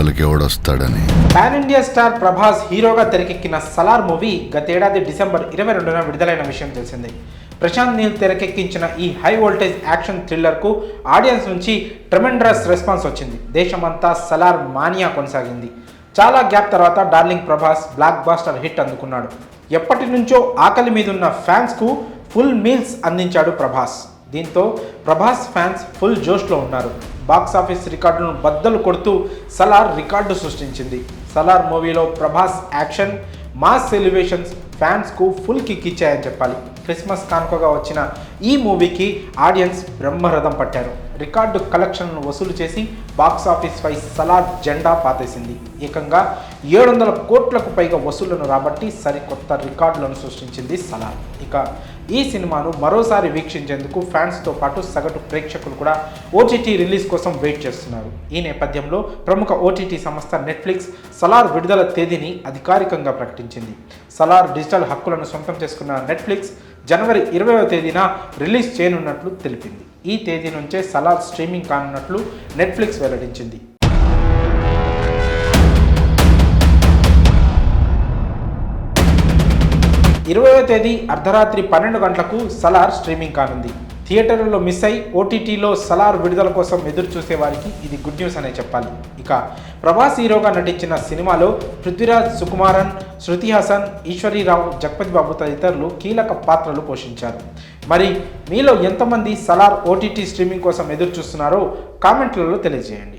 లోపలికి ఎవడొస్తాడని. Pan India star Prabhas హీరోగా తెరకెక్కిన సలార్ మూవీ గతేడాది డిసెంబర్ 22న విడుదలైన విషయం తెలిసిందే. ప్రశాంత్ నీల్ తెరకెక్కించిన ఈ హై వోల్టేజ్ యాక్షన్ థ్రిల్లర్కు ఆడియన్స్ నుంచి ట్రెమెండరస్ రెస్పాన్స్ వచ్చింది. దేశమంతా సలార్ మానియా కొనసాగింది. చాలా గ్యాప్ తర్వాత darling Prabhas blockbuster hit అందుకున్నాడు. ఎప్పటి నుంచో ఆకలి మీదున్న ఫ్యాన్స్కు ఫుల్ మీల్స్ అందించాడు ప్రభాస్. దీంతో ప్రభాస్ ఫ్యాన్స్ ఫుల్ జోష్లో ఉన్నారు. బాక్సాఫీస్ రికార్డులను బద్దలు కొడుతూ సలార్ రికార్డు సృష్టించింది. సలార్ మూవీలో ప్రభాస్ యాక్షన్, మాస్ ఎలివేషన్స్ ఫ్యాన్స్కు ఫుల్ కిక్ ఇచ్చాయని చెప్పాలి. క్రిస్మస్ కానుకగా వచ్చిన ఈ మూవీకి ఆడియన్స్ బ్రహ్మరథం పట్టారు. రికార్డు కలెక్షన్లను వసూలు చేసి బాక్సాఫీస్పై సలార్ జెండా పాతేసింది. ఏకంగా 700 కోట్లకు పైగా వసూళ్లను రాబట్టి సరికొత్త రికార్డులను సృష్టించింది సలార్. ఇక ఈ సినిమాను మరోసారి వీక్షించేందుకు ఫ్యాన్స్తో పాటు సగటు ప్రేక్షకులు కూడా ఓటీటీ రిలీజ్ కోసం వెయిట్ చేస్తున్నారు. ఈ నేపథ్యంలో ప్రముఖ ఓటీటీ సంస్థ నెట్ఫ్లిక్స్ సలార్ విడుదల తేదీని అధికారికంగా ప్రకటించింది. సలార్ డిజిటల్ హక్కులను సొంతం చేసుకున్న నెట్ఫ్లిక్స్ జనవరి 20వ తేదీన రిలీజ్ చేయనున్నట్లు తెలిపింది. ఈ తేదీ నుంచే సలార్ స్ట్రీమింగ్ కానున్నట్లు నెట్ఫ్లిక్స్ వెల్లడించింది. 20వ తేదీ అర్ధరాత్రి 12 గంటలకు సలార్ స్ట్రీమింగ్ కానుంది. థియేటర్లలో మిస్ అయి ఓటీటీలో సలార్ విడుదల కోసం ఎదురు చూసే వారికి ఇది గుడ్ న్యూస్ అనే చెప్పాలి. ఇక ప్రభాస్ హీరోగా నటించిన సినిమాలో పృథ్వీరాజ్, సుకుమారన్, శృతి హాసన్, ఈశ్వరీరావు, జగపతి బాబు తదితరులు కీలక పాత్రలు పోషించారు. మరి మీలో ఎంతమంది సలార్ ఓటీటీ స్ట్రీమింగ్ కోసం ఎదురు చూస్తున్నారో కామెంట్లలో తెలియజేయండి.